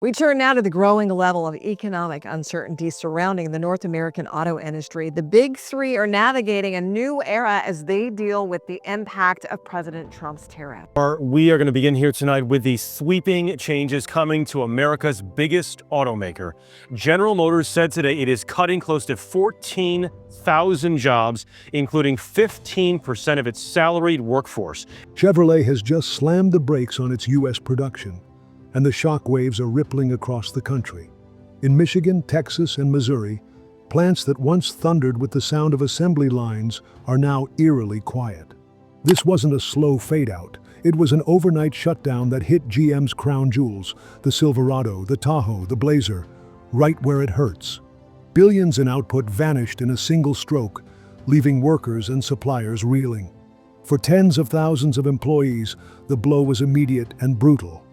We turn now to the growing level of economic uncertainty surrounding the North American auto industry. The big three are navigating a new era as they deal with the impact of President Trump's tariff. We are going to begin here tonight with the sweeping changes coming to America's biggest automaker. General Motors said today it is cutting close to 14,000 jobs, including 15% of its salaried workforce. Chevrolet has just slammed the brakes on its U.S. production, and the shockwaves are rippling across the country. In Michigan, Texas, and Missouri, plants that once thundered with the sound of assembly lines are now eerily quiet. This wasn't a slow fade-out. It was an overnight shutdown that hit GM's crown jewels, the Silverado, the Tahoe, the Blazer, right where it hurts. Billions in output vanished in a single stroke, leaving workers and suppliers reeling. For tens of thousands of employees, the blow was immediate and brutal.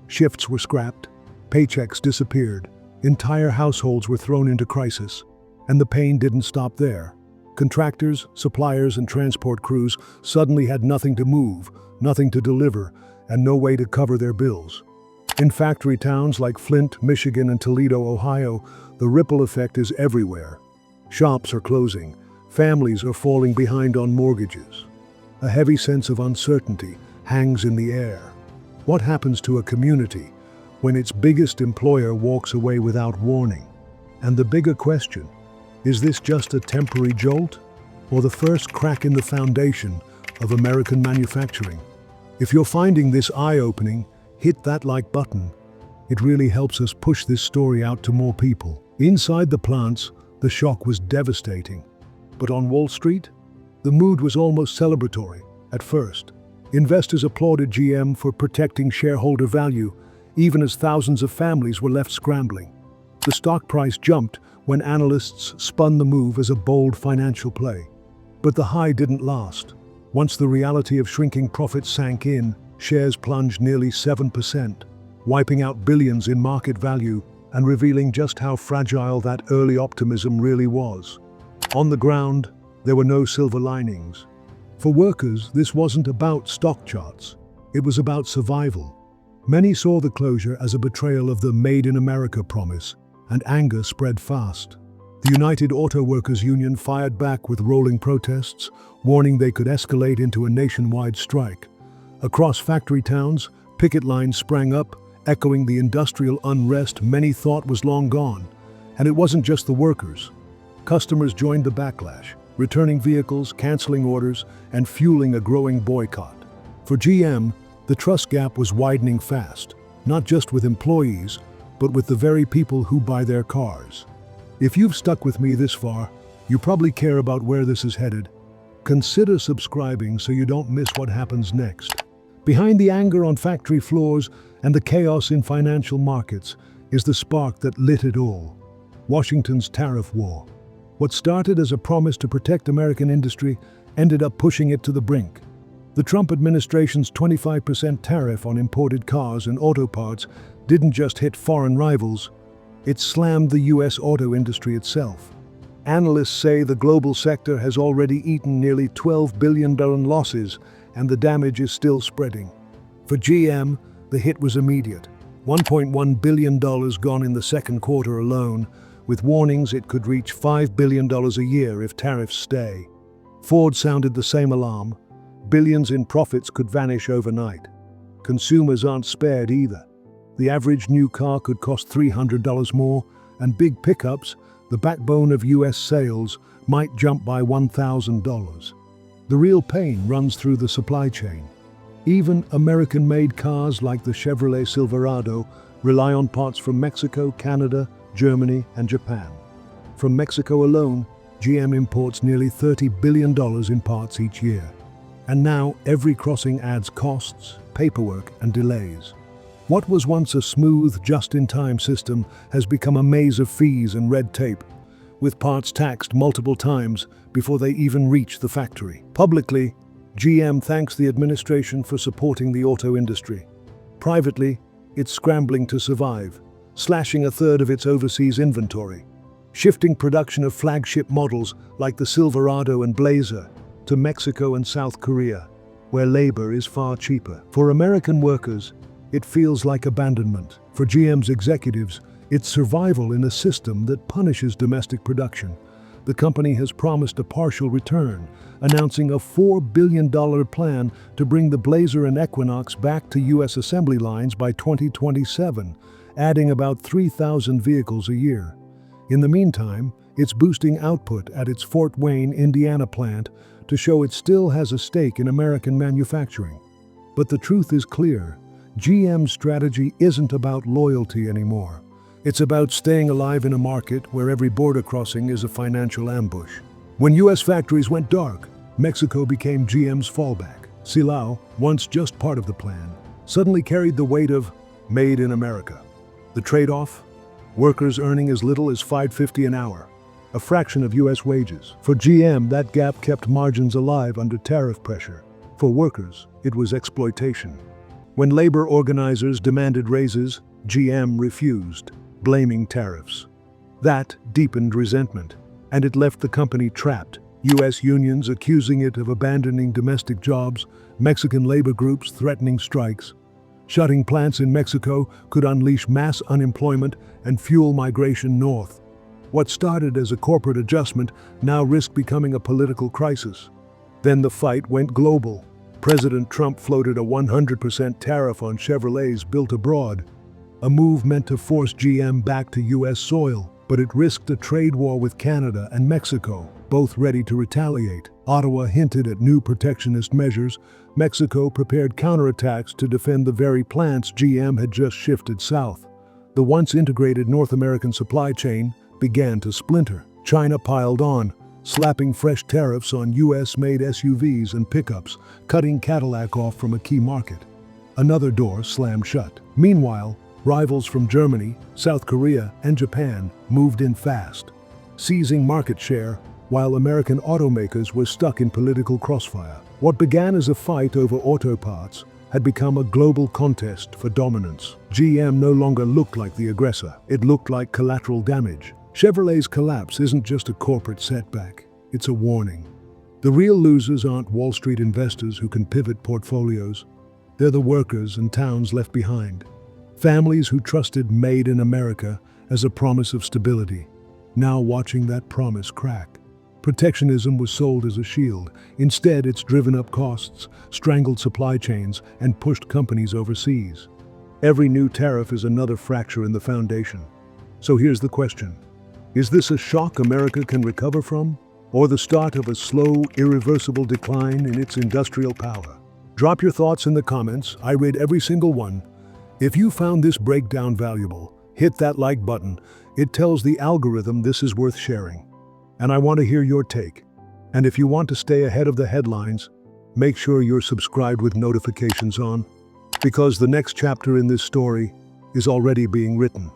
Shifts were scrapped, paychecks disappeared, entire households were thrown into crisis. And the pain didn't stop there. Contractors, suppliers, and transport crews suddenly had nothing to move, nothing to deliver, and no way to cover their bills. In factory towns like Flint, Michigan, and Toledo, Ohio, the ripple effect is everywhere. Shops are closing, families are falling behind on mortgages. A heavy sense of uncertainty hangs in the air. What happens to a community when its biggest employer walks away without warning? And the bigger question, is this just a temporary jolt, or the first crack in the foundation of American manufacturing? If you're finding this eye-opening, hit that like button. It really helps us push this story out to more people. Inside the plants, the shock was devastating. But on Wall Street, the mood was almost celebratory at first. Investors applauded GM for protecting shareholder value, even as thousands of families were left scrambling. The stock price jumped when analysts spun the move as a bold financial play. But the high didn't last. Once the reality of shrinking profits sank in, shares plunged nearly 7%, wiping out billions in market value and revealing just how fragile that early optimism really was. On the ground, there were no silver linings. For workers, this wasn't about stock charts. It was about survival. Many saw the closure as a betrayal of the Made in America promise, and anger spread fast. The United Auto Workers Union fired back with rolling protests, warning they could escalate into a nationwide strike. Across factory towns, picket lines sprang up, echoing the industrial unrest many thought was long gone. And it wasn't just the workers. Customers joined the backlash, returning vehicles, canceling orders, and fueling a growing boycott. For GM, the trust gap was widening fast, not just with employees, but with the very people who buy their cars. If you've stuck with me this far, you probably care about where this is headed. Consider subscribing so you don't miss what happens next. Behind the anger on factory floors and the chaos in financial markets is the spark that lit it all: Washington's tariff war. What started as a promise to protect American industry ended up pushing it to the brink. The Trump administration's 25% tariff on imported cars and auto parts didn't just hit foreign rivals, it slammed the U.S. auto industry itself. Analysts say the global sector has already eaten nearly $12 billion losses, and the damage is still spreading. For GM, the hit was immediate. $1.1 billion gone in the second quarter alone, with warnings it could reach $5 billion a year if tariffs stay. Ford sounded the same alarm. Billions in profits could vanish overnight. Consumers aren't spared either. The average new car could cost $300 more, and big pickups, the backbone of U.S. sales, might jump by $1,000. The real pain runs through the supply chain. Even American-made cars like the Chevrolet Silverado rely on parts from Mexico, Canada, Germany, and Japan. From Mexico alone, GM imports nearly $30 billion in parts each year. And now every crossing adds costs, paperwork, and delays. What was once a smooth, just-in-time system has become a maze of fees and red tape, with parts taxed multiple times before they even reach the factory. Publicly, GM thanks the administration for supporting the auto industry. Privately, it's scrambling to survive, slashing a third of its overseas inventory, shifting production of flagship models like the Silverado and Blazer to Mexico and South Korea, where labor is far cheaper. For American workers, it feels like abandonment. For GM's executives, it's survival in a system that punishes domestic production. The company has promised a partial return, announcing a $4 billion plan to bring the Blazer and Equinox back to U.S. assembly lines by 2027, adding about 3,000 vehicles a year. In the meantime, it's boosting output at its Fort Wayne, Indiana plant to show it still has a stake in American manufacturing. But the truth is clear. GM's strategy isn't about loyalty anymore. It's about staying alive in a market where every border crossing is a financial ambush. When U.S. factories went dark, Mexico became GM's fallback. Silao, once just part of the plan, suddenly carried the weight of Made in America. The trade-off? Workers earning as little as $5.50 an hour, a fraction of U.S. wages. For GM, that gap kept margins alive under tariff pressure. For workers, it was exploitation. When labor organizers demanded raises, GM refused, blaming tariffs. That deepened resentment, and it left the company trapped. U.S. unions accusing it of abandoning domestic jobs, Mexican labor groups threatening strikes. Shutting plants in Mexico could unleash mass unemployment and fuel migration north. What started as a corporate adjustment now risked becoming a political crisis. Then the fight went global. President Trump floated a 100% tariff on Chevrolets built abroad, a move meant to force GM back to U.S. soil, but it risked a trade war with Canada and Mexico, both ready to retaliate. Ottawa hinted at new protectionist measures. Mexico prepared counterattacks to defend the very plants GM had just shifted south. The once integrated North American supply chain began to splinter. China piled on, slapping fresh tariffs on U.S.-made SUVs and pickups, cutting Cadillac off from a key market. Another door slammed shut. Meanwhile, rivals from Germany, South Korea, and Japan moved in fast, seizing market share while American automakers were stuck in political crossfire. What began as a fight over auto parts had become a global contest for dominance. GM no longer looked like the aggressor. It looked like collateral damage. Chevrolet's collapse isn't just a corporate setback, it's a warning. The real losers aren't Wall Street investors who can pivot portfolios. They're the workers and towns left behind. Families who trusted Made in America as a promise of stability, now watching that promise crack. Protectionism was sold as a shield. Instead, it's driven up costs, strangled supply chains, and pushed companies overseas. Every new tariff is another fracture in the foundation. So here's the question. Is this a shock America can recover from, or the start of a slow, irreversible decline in its industrial power? Drop your thoughts in the comments. I read every single one. If you found this breakdown valuable, hit that like button. It tells the algorithm this is worth sharing. And I want to hear your take. And if you want to stay ahead of the headlines, make sure you're subscribed with notifications on, because the next chapter in this story is already being written.